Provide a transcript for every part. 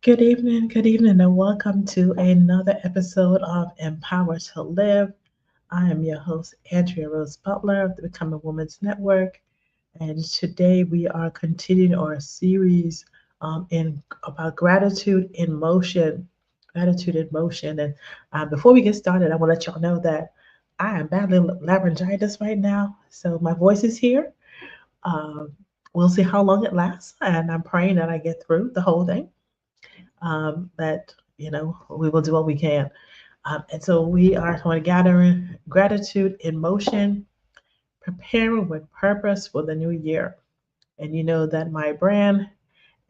good evening, and welcome to another episode of Empower to Live. I am your host, Andrea Rose Butler of the Becoming Women's Network, and today we are continuing our series in about gratitude in motion. Gratitude in motion. And before we get started, I want to let y'all know that I am battling laryngitis right now, so my voice is here. Um, we'll see how long it lasts, and I'm praying that I get through the whole thing. That we will do what we can. And so we are going to gathering gratitude in motion, preparing with purpose for the new year. And you know that my brand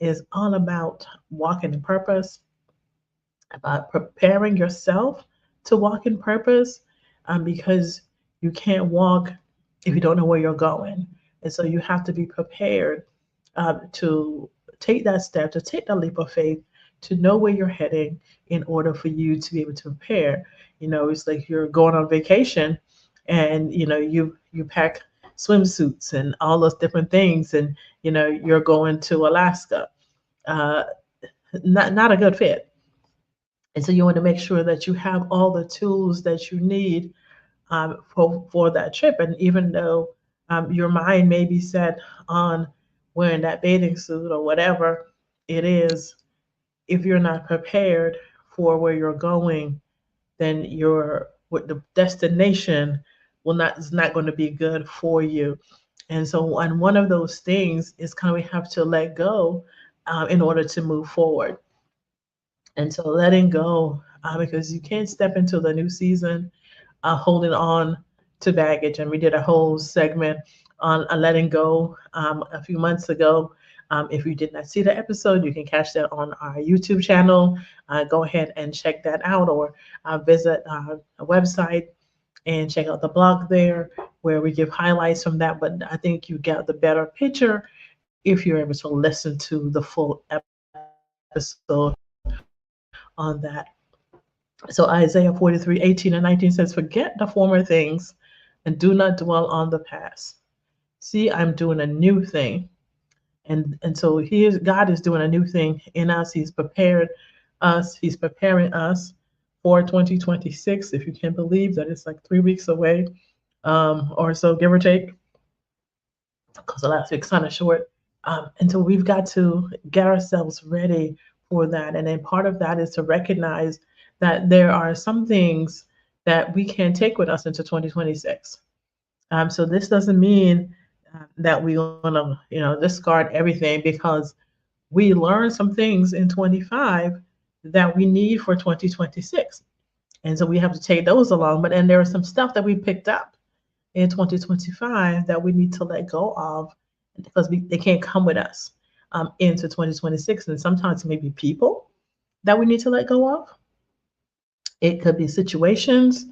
is all about walking in purpose, about preparing yourself to walk in purpose, because you can't walk if you don't know where you're going. And so you have to be prepared to take that step, to take that leap of faith, to know where you're heading in order for you to be able to prepare. It's like you're going on vacation, and you pack swimsuits and all those different things, and you're going to Alaska. Uh, not a good fit. And so you want to make sure that you have all the tools that you need for that trip. And even though your mind may be set on wearing that bathing suit or whatever it is, if you're not prepared for where you're going, then your what the destination will not is not going to be good for you. And so, and one of those things is kind of we have to let go in order to move forward. And so, letting go because you can't step into the new season holding on to baggage. And we did a whole segment on letting go a few months ago. If you did not see the episode, you can catch that on our YouTube channel. Go ahead and check that out, or visit our website and check out the blog there where we give highlights from that. But I think you get the better picture if you're able to listen to the full episode on that. So Isaiah 43:18 and 19 says, "Forget the former things and do not dwell on the past. See, I'm doing a new thing." And so God is doing a new thing in us. He's prepared us. He's preparing us for 2026. If you can believe that it's like 3 weeks away, or so, give or take, because the last week's kind of short. And so we've got to get ourselves ready for that. And then part of that is to recognize that there are some things that we can take with us into 2026. So this doesn't mean that we want to, discard everything, because we learned some things in 25 that we need for 2026. And so we have to take those along. But then there is some stuff that we picked up in 2025 that we need to let go of, because they can't come with us into 2026. And sometimes maybe people that we need to let go of. It could be situations,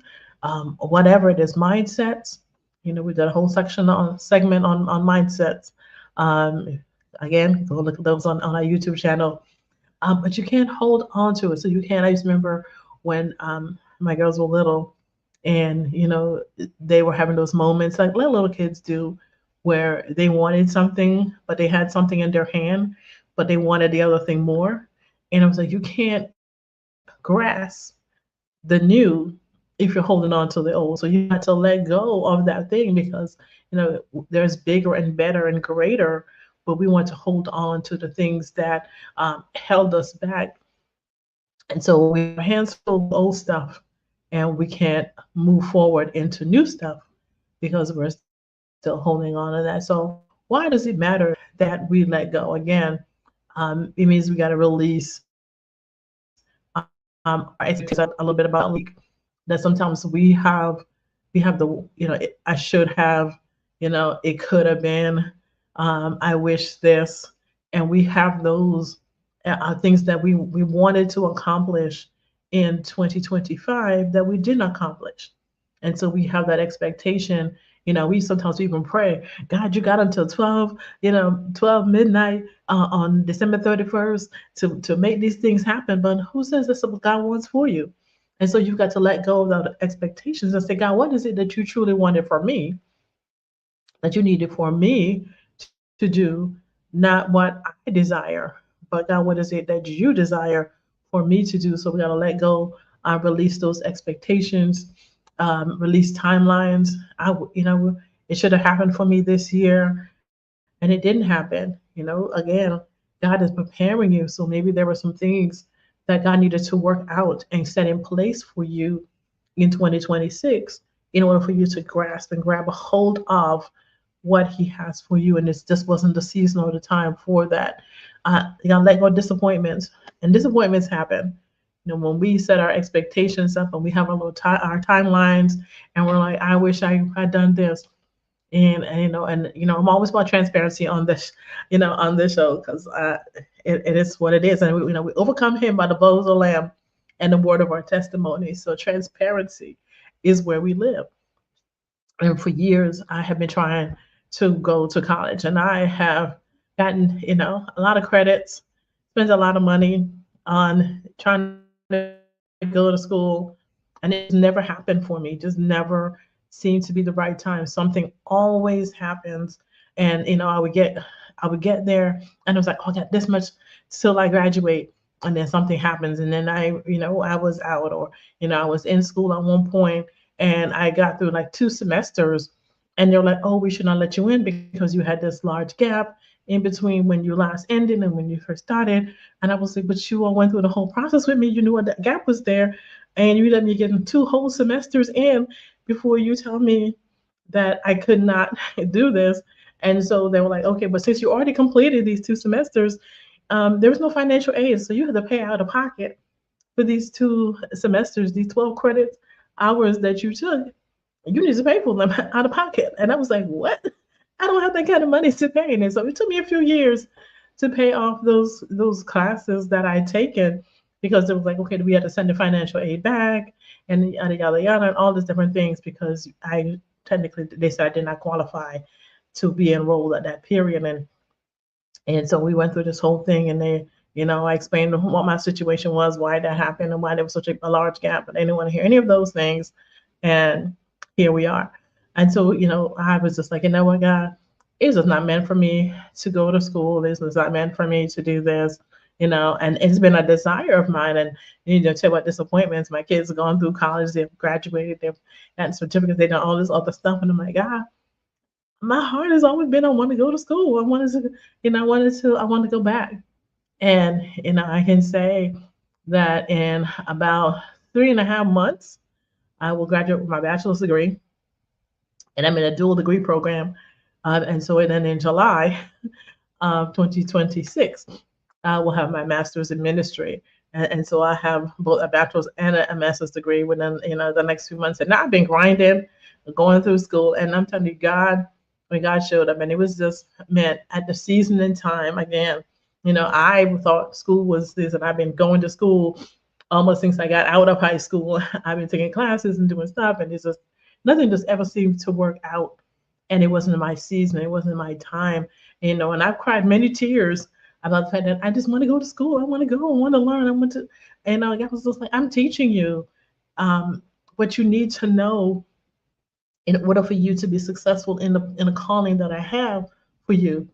whatever it is, mindsets. We did a whole section on segment on mindsets. Um, Again, go look at those on our YouTube channel. But you can't hold on to it. So you can't. I just remember when my girls were little, and they were having those moments like little kids do, where they wanted something, but they had something in their hand, but they wanted the other thing more. And I was like, you can't grasp the new if you're holding on to the old. So you have to let go of that thing, because there's bigger and better and greater, but we want to hold on to the things that held us back. And so we have our hands full of old stuff, and we can't move forward into new stuff because we're still holding on to that. So why does it matter that we let go? Again, it means we got to release our expectations. I talked a little bit about last week that sometimes we have I should have, it could have been, I wish this, and we have those things that we wanted to accomplish in 2025 that we didn't accomplish. And so we have that expectation. We sometimes even pray, God, you got until 12 midnight on December 31st to make these things happen. But who says that's what God wants for you? And so you've got to let go of the expectations and say, God, what is it that you truly wanted for me, that you needed for me to do, not what I desire, but God, what is it that you desire for me to do? So we got to let go, release those expectations, release timelines. It should have happened for me this year, and it didn't happen. Again, God is preparing you. So maybe there were some things that God needed to work out and set in place for you in 2026 in order for you to grasp and grab a hold of what He has for you. And this just wasn't the season or the time for that. You gotta let go of disappointments, and disappointments happen. When we set our expectations up and we have our timelines, and we're like, I wish I had done this, and I'm always about transparency on this show, because it is what it is, and we overcome Him by the blood of the Lamb and the word of our testimony. So transparency is where we live. And for years, I have been trying to go to college, and I have gotten a lot of credits, spent a lot of money on trying to go to school, and it just never happened for me. Just never seemed to be the right time. Something always happens, and I would get there, and I was like, oh, I got this much till I graduate, and then something happens, and then I was out, or I was in school at one point, and I got through like 2 semesters, and they're like, oh, we should not let you in because you had this large gap in between when you last ended and when you first started. And I was like, but you all went through the whole process with me. You knew what that gap was there, and you let me get 2 whole semesters in before you tell me that I could not do this. And so they were like, okay, but since you already completed these 2 semesters, there was no financial aid, so you had to pay out of pocket for these 2 semesters, these 12 credits hours that you took. You need to pay for them out of pocket. And I was like, what? I don't have that kind of money to pay. And so it took me a few years to pay off those classes that I'd taken, because it was like, okay, we had to send the financial aid back, and yada yada yada, and all these different things, because I technically, they said I did not qualify to be enrolled at that period. And so we went through this whole thing, and I explained what my situation was, why that happened, and why there was such a large gap, but they didn't want to hear any of those things. And here we are. And so, I was just like, you know what, God, it's just not meant for me to go to school. This was not meant for me to do this, and it's been a desire of mine. And, talk about disappointments. My kids have gone through college, they've graduated, they've gotten certificates, they've done all this other stuff. And I'm like, God, my heart has always been, I want to go to school. I want to go back. And, I can say that in about 3.5 months, I will graduate with my bachelor's degree, and I'm in a dual degree program. And so then in July of 2026, I will have my master's in ministry. And so I have both a bachelor's and a master's degree within the next few months. And now I've been grinding, going through school, and I'm telling you, when God showed up, and it was just meant at the season and time again. I thought school was this, and I've been going to school almost since I got out of high school. I've been taking classes and doing stuff, and it's just nothing just ever seemed to work out. And it wasn't my season, it wasn't my time, and I've cried many tears about the fact that I just want to go to school. I want to go, I want to learn, I want to, and I was just like, I'm teaching you what you need to know in order for you to be successful in the calling that I have for you.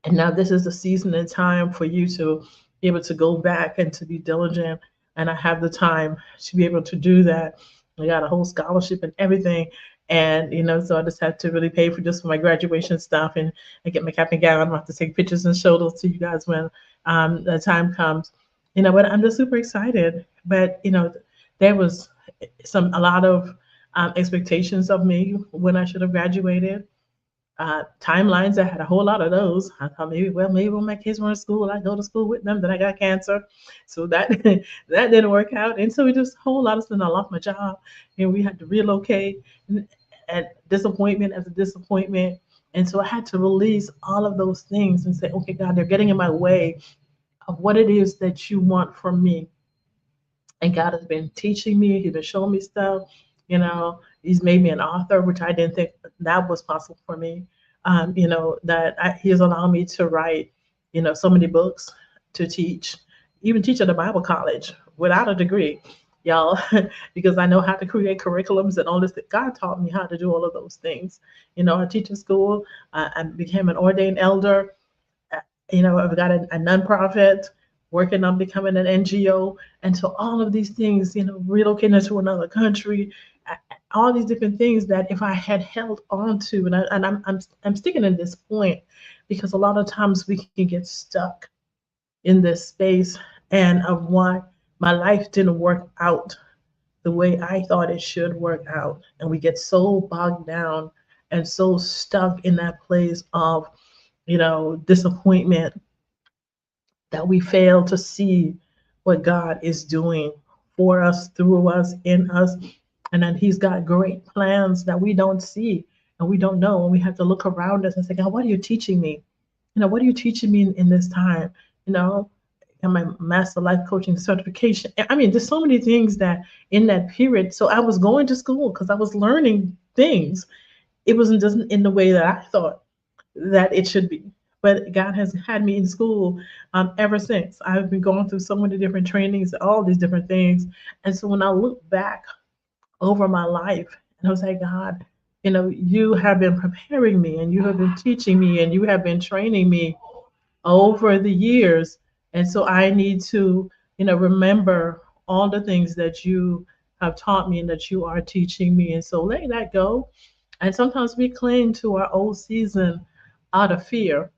And now this is the season and time for you to be able to go back and to be diligent. And I have the time to be able to do that. I got a whole scholarship and everything. And, so I just had to really pay for just for my graduation stuff, and get my cap and gown. I'm going to have to take pictures and show those to you guys when the time comes. But I'm just super excited. But, there was a lot of expectations of me when I should have graduated. Timelines, I had a whole lot of those. I thought maybe when my kids were in school, I'd go to school with them. Then I got cancer, so that that didn't work out. And so we just a whole lot of stuff. I lost my job, and we had to relocate. And disappointment as a disappointment. And so I had to release all of those things and say, okay, God, they're getting in my way of what it is that you want from me. And God has been teaching me. He's been showing me stuff. He's made me an author, which I didn't think that was possible for me. He has allowed me to write, so many books, to teach, even teach at a Bible college without a degree, y'all, because I know how to create curriculums and all this. God taught me how to do all of those things. I teach in school. I became an ordained elder. I've got a nonprofit working on becoming an NGO. And so all of these things, relocating to another country, all these different things that if I had held on to, and I'm sticking in this point because a lot of times we can get stuck in this space and of why my life didn't work out the way I thought it should work out. And we get so bogged down and so stuck in that place of, disappointment that we fail to see what God is doing for us, through us, in us, and that He's got great plans that we don't see and we don't know. And we have to look around us and say, God, what are you teaching me? What are you teaching me in this time? And my master life coaching certification. I mean, there's so many things that in that period. So I was going to school because I was learning things. It wasn't just in the way that I thought that it should be. But God has had me in school ever since. I've been going through so many different trainings, all these different things. And so when I look back over my life, and I was like, God, you have been preparing me and you have been teaching me and you have been training me over the years. And so I need to, remember all the things that you have taught me and that you are teaching me. And so letting that go. And sometimes we cling to our old season out of fear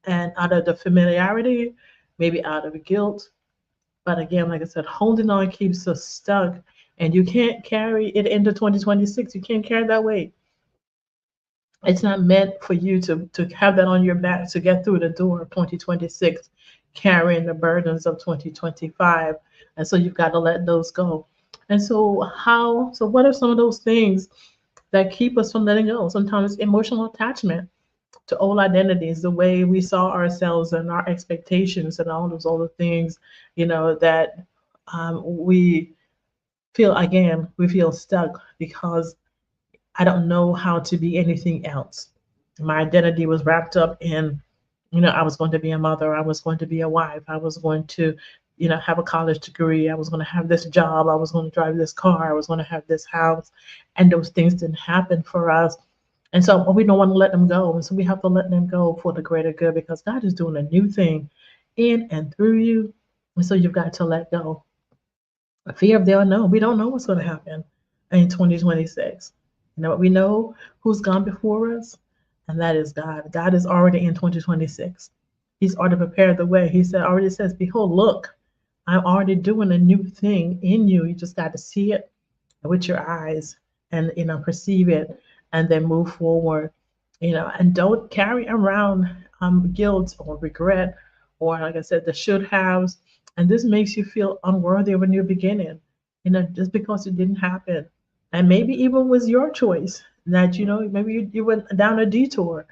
and out of the familiarity, maybe out of guilt. But again, like I said, holding on keeps us stuck. And you can't carry it into 2026. You can't carry that weight. It's not meant for you to have that on your back to get through the door of 2026, carrying the burdens of 2025. And so you've got to let those go. And so what are some of those things that keep us from letting go? Sometimes emotional attachment to old identities, the way we saw ourselves and our expectations and all those other things, that we we feel stuck because I don't know how to be anything else. My identity was wrapped up in, I was going to be a mother, I was going to be a wife, I was going to, have a college degree, I was going to have this job, I was going to drive this car, I was going to have this house, and those things didn't happen for us. And so we don't want to let them go. And so we have to let them go for the greater good because God is doing a new thing in and through you. And so you've got to let go. A fear of the unknown. We don't know what's going to happen in 2026. We know who's gone before us, and that is God. God is already in 2026. He's already prepared the way. He already says, behold, look, I'm already doing a new thing in you. You just got to see it with your eyes and perceive it and then move forward. And don't carry around guilt or regret or, like I said, the should haves. And this makes you feel unworthy of a new beginning, just because it didn't happen. And maybe even was your choice that, maybe you went down a detour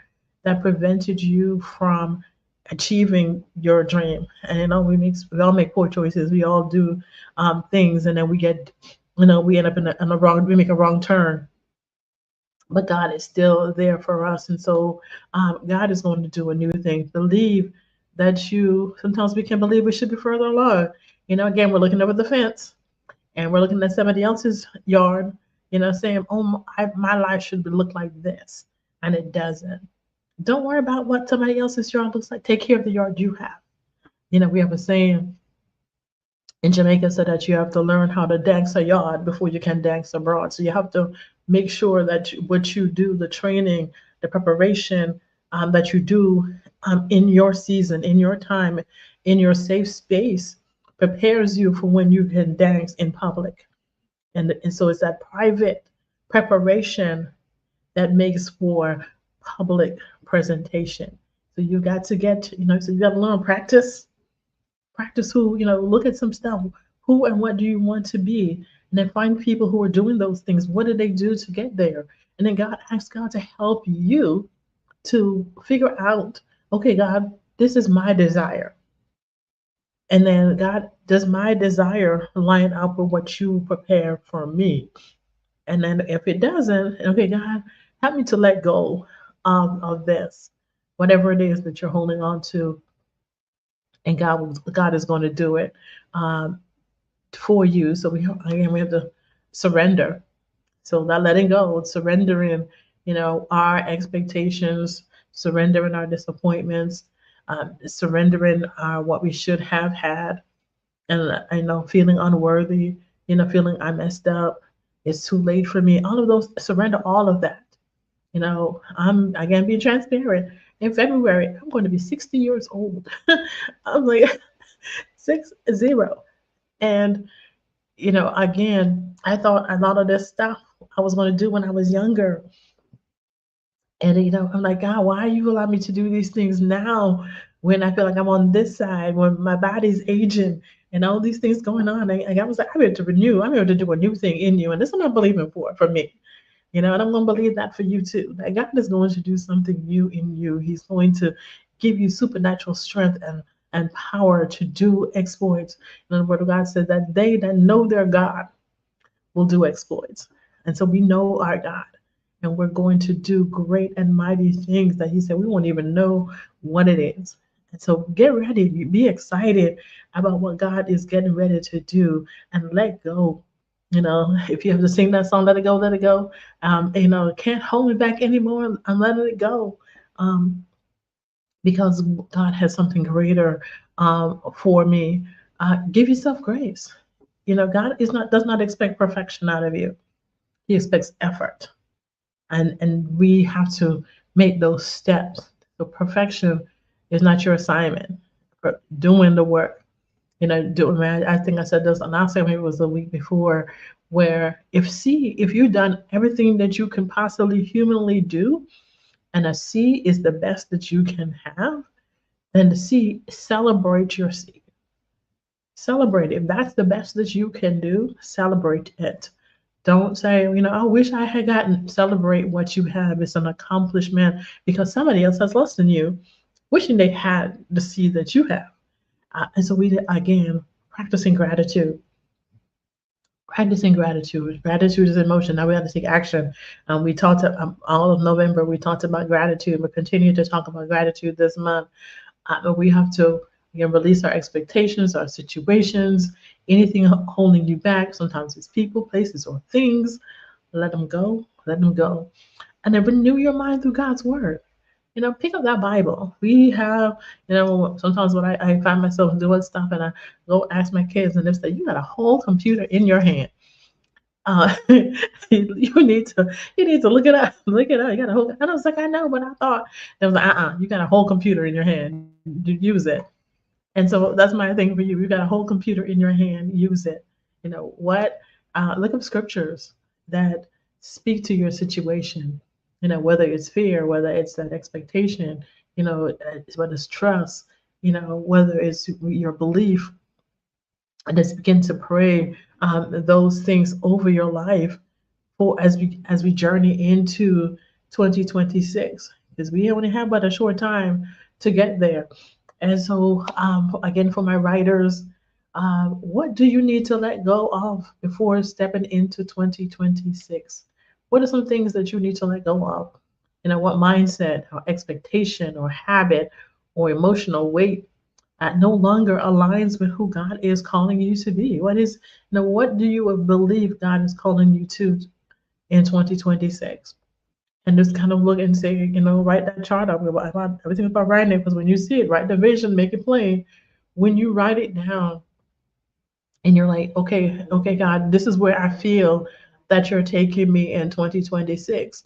that prevented you from achieving your dream. And we all make poor choices. We all do things, and then we get, we end up we make a wrong turn. But God is still there for us, and so God is going to do a new thing. Believe that sometimes we can believe we should be further along. Again, we're looking over the fence and we're looking at somebody else's yard, saying, oh, my life should look like this. And it doesn't. Don't worry about what somebody else's yard looks like. Take care of the yard you have. We have a saying in Jamaica said that you have to learn how to dance a yard before you can dance abroad. So you have to make sure that what you do, the training, the preparation that you do in your season, in your time, in your safe space, prepares you for when you can dance in public. And so it's that private preparation that makes for public presentation. So you got to get, so you got to learn, practice who, look at some stuff. Who and what do you want to be? And then find people who are doing those things. What did they do to get there? And then ask God to help you to figure out, okay, God, this is my desire. And then, God, does my desire line up with what you prepare for me? And then if it doesn't, okay, God, help me to let go of this, whatever it is that you're holding on to. And God is going to do it for you. So we have to surrender. So that letting go, surrendering, our expectations, surrendering our disappointments, surrendering what we should have had, and feeling unworthy, feeling I messed up, it's too late for me. All of those, surrender all of that. I'm again being transparent. In February, I'm going to be 60 years old. I'm like 60. And again, I thought a lot of this stuff I was going to do when I was younger. And I'm like, God, why you allow me to do these things now when I feel like I'm on this side, when my body's aging and all these things going on? And I was like, I'm here to renew. I'm here to do a new thing in you. And this is what I'm believing for me. And I'm going to believe that for you too. That God is going to do something new in you. He's going to give you supernatural strength and power to do exploits. And the word of God said that they that know their God will do exploits. And so we know our God, and we're going to do great and mighty things that He said we won't even know what it is. And so get ready, be excited about what God is getting ready to do, and let go. If you have to sing that song, let it go, let it go. Can't hold me back anymore. I'm letting it go. Because God has something greater for me. Give yourself grace. God does not expect perfection out of you. He expects effort, and we have to make those steps. So perfection is not your assignment. Doing the work, doing. I think I said this last time. Maybe it was the week before, where if you've done everything that you can possibly humanly do, and a C is the best that you can have, then the C, celebrate your C. Celebrate it. If that's the best that you can do, celebrate it. Don't say, I wish I had gotten. Celebrate what you have. It's an accomplishment because somebody else has less than you, wishing they had the seed that you have. And so again, practicing gratitude. Practicing gratitude. Gratitude is emotion. Now we have to take action. We talked all of November. We talked about gratitude. We continue to talk about gratitude this month. We have to again release our expectations, our situations, anything holding you back. Sometimes it's people, places, or things. Let them go. Let them go. And then renew your mind through God's word. Pick up that Bible. We have, sometimes when I find myself doing stuff and I go ask my kids and they say, you got a whole computer in your hand. You need to look it up. Look it up. You got a whole. And I was like, I know, but I thought it was like, you got a whole computer in your hand. Use it. And so that's my thing for you. You got a whole computer in your hand. Use it. What? Look up scriptures that speak to your situation. Whether it's fear, whether it's that expectation, whether it's trust, whether it's your belief, and just begin to pray those things over your life for as we journey into 2026, because we only have but a short time to get there. And so again, for my writers, what do you need to let go of before stepping into 2026? What are some things that you need to let go of? What mindset or expectation or habit or emotional weight no longer aligns with who God is calling you to be? What do you believe God is calling you to in 2026? And just kind of look and say, write that chart up. Everything about writing it, because when you see it, write the vision, make it plain. When you write it down and you're like, okay, God, this is where I feel that you're taking me in 2026.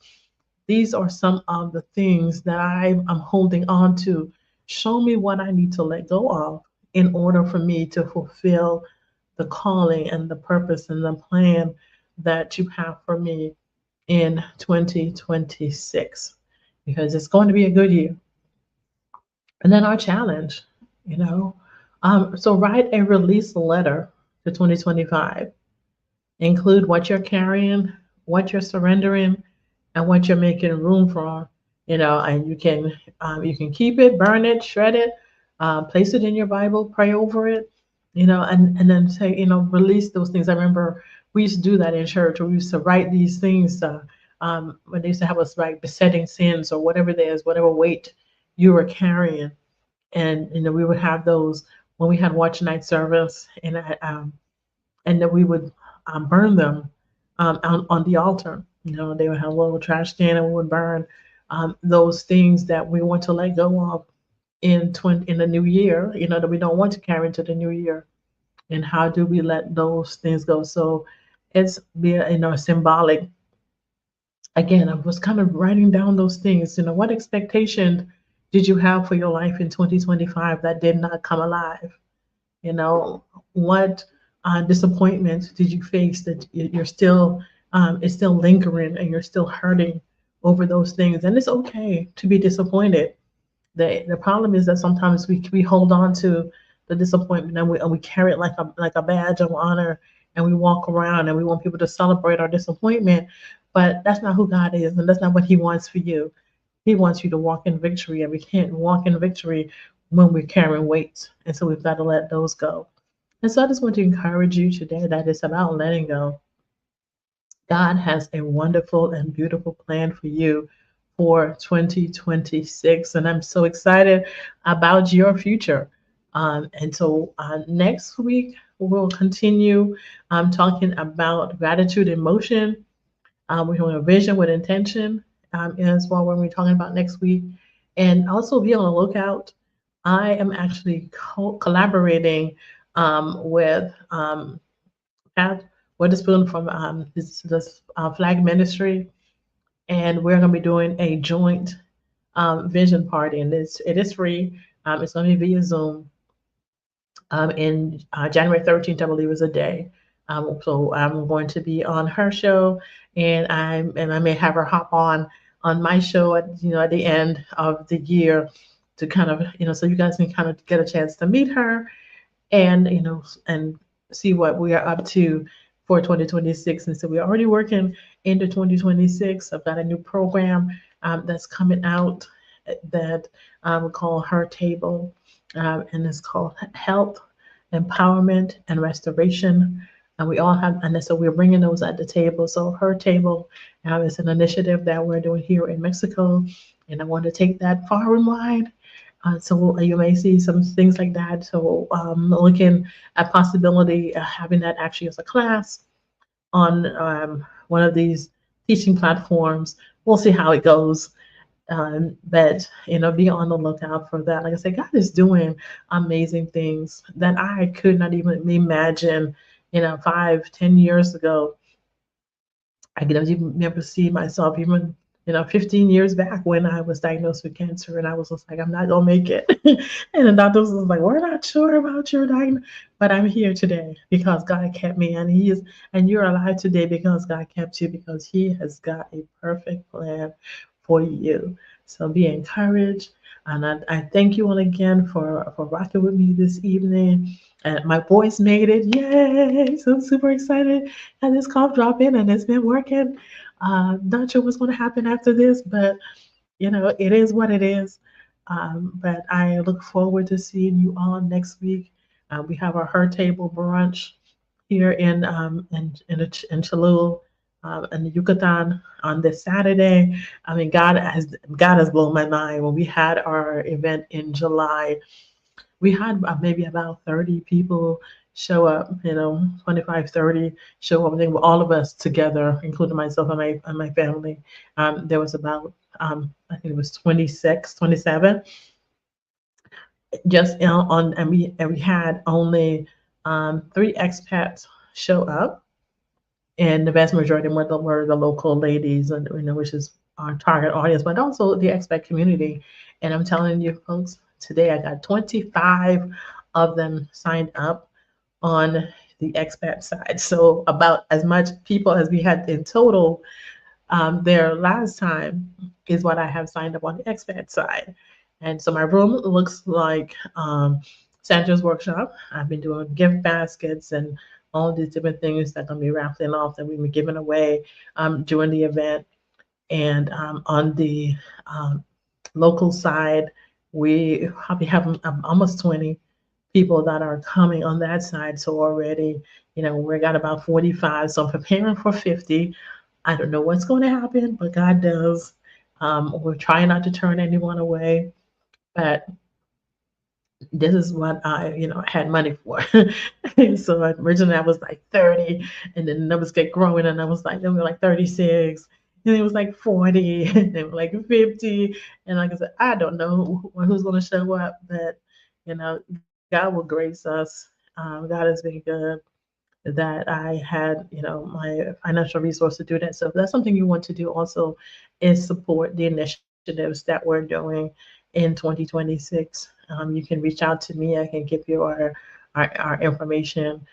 These are some of the things that I'm holding on to. Show me what I need to let go of in order for me to fulfill the calling and the purpose and the plan that you have for me in 2026, because it's going to be a good year. And then our challenge, so write a release letter to 2025. Include what you're carrying, what you're surrendering, and what you're making room for. And you can keep it, burn it, shred it, place it in your Bible, pray over it, and then say, release those things. I remember we used to do that in church. We used to write these things when they used to have us write besetting sins or whatever it is, whatever weight you were carrying. And we would have those when we had watch night service, and then we would burn them on the altar. They would have a little trash can, and we would burn those things that we want to let go of. in the new year, that we don't want to carry into the new year, and how do we let those things go? So it's be symbolic. Again, I was kind of writing down those things. What expectation did you have for your life in 2025 that did not come alive? What disappointment did you face that you're still it's still lingering, and you're still hurting over those things? And it's okay to be disappointed. The problem is that sometimes we hold on to the disappointment, and we carry it like a badge of honor, and we walk around and we want people to celebrate our disappointment. But that's not who God is, and that's not what He wants for you. He wants you to walk in victory, and we can't walk in victory when we're carrying weights. And so we've got to let those go. And so I just want to encourage you today that it's about letting go. God has a wonderful and beautiful plan for you for 2026. And I'm so excited about your future. And so next week, we'll continue talking about gratitude in motion. We're doing a vision with intention as well when we're talking about next week. And also be on the lookout. I am actually collaborating with Pat Witherspoon from this Flag Ministry, and we're going to be doing a joint vision party, and it is free. It's going to be via Zoom in January 13th, I believe, is a day. So I'm going to be on her show, and I may have her hop on my show at the end of the year to kind of so you guys can kind of get a chance to meet her, and and see what we are up to for 2026. And so we're already working into 2026. I've got a new program that's coming out that we call Her Table, and it's called Health, Empowerment, and Restoration. And we all have, and so we're bringing those at the table. So Her Table is an initiative that we're doing here in Mexico, and I want to take that far and wide. So you may see some things like that. So looking at possibility of having that actually as a class on one of these teaching platforms. We'll see how it goes. But be on the lookout for that. Like I said, God is doing amazing things that I could not even imagine. 5, 10 years ago. I could even never see myself even 15 years back when I was diagnosed with cancer, and I was just like, I'm not gonna make it. And the doctors was like, we're not sure about your diagnosis, but I'm here today because God kept me, and you're alive today because God kept you, because He has got a perfect plan for you. So be encouraged. And I thank you all again for rocking with me this evening. And my voice made it. Yay! So I'm super excited. And this cough drop in, and it's been working. Not sure what's going to happen after this, but it is what it is. But I look forward to seeing you all next week. We have our Her Table brunch here in Cholula, in the Yucatan on this Saturday. I mean, God has blown my mind. When we had our event in July, we had maybe about 30 people show up, 25, 30 show up. I think all of us together, including myself and my family. There was about, I think it was 26, 27, just and we had only 3 expats show up, and the vast majority were the local ladies, and which is our target audience, but also the expat community. And I'm telling you, folks, today I got 25 of them signed up on the expat side. So about as much people as we had in total there last time is what I have signed up on the expat side. And so my room looks like Sandra's workshop. I've been doing gift baskets and all these different things that are going to be raffling off that we've been giving away during the event. And on the local side, we probably have almost 20 people that are coming on that side. So already, we got about 45. So I'm preparing for 50. I don't know what's going to happen, but God does. We're trying not to turn anyone away, but this is what I had money for. So originally I was like 30, and then the numbers get growing, and I was like, then we were like 36. And it was like 40, and they were like 50. And like I said, I don't know who's going to show up, but God will grace us. God has been good that I had, my financial resource to do that. So if that's something you want to do also is support the initiatives that we're doing in 2026. You can reach out to me. I can give you our information.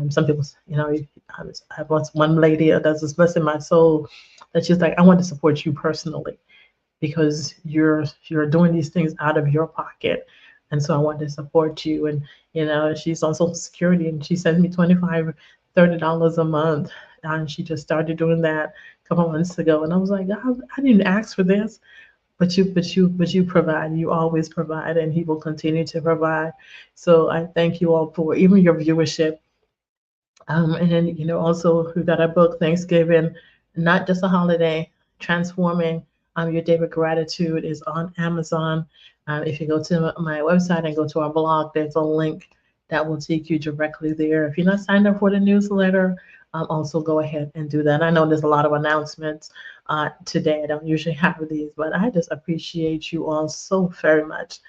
Some people, I once one lady that's just blessing my soul that she's like, I want to support you personally because you're doing these things out of your pocket. And so I want to support you. And she's on Social Security and she sends me $25, $30 a month. And she just started doing that a couple months ago. And I was like, I didn't ask for this, but you provide. You always provide, and He will continue to provide. So I thank you all for even your viewership. And then, also we got our book, Thanksgiving, Not Just a Holiday, Transforming Your Day with Gratitude is on Amazon. If you go to my website and go to our blog, there's a link that will take you directly there. If you're not signed up for the newsletter, also go ahead and do that. I know there's a lot of announcements today. I don't usually have these, but I just appreciate you all so very much.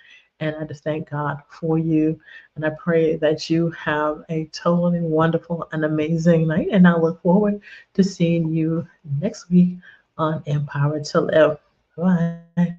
And I just thank God for you. And I pray that you have a totally wonderful and amazing night. And I look forward to seeing you next week on Empowered to Live. Bye.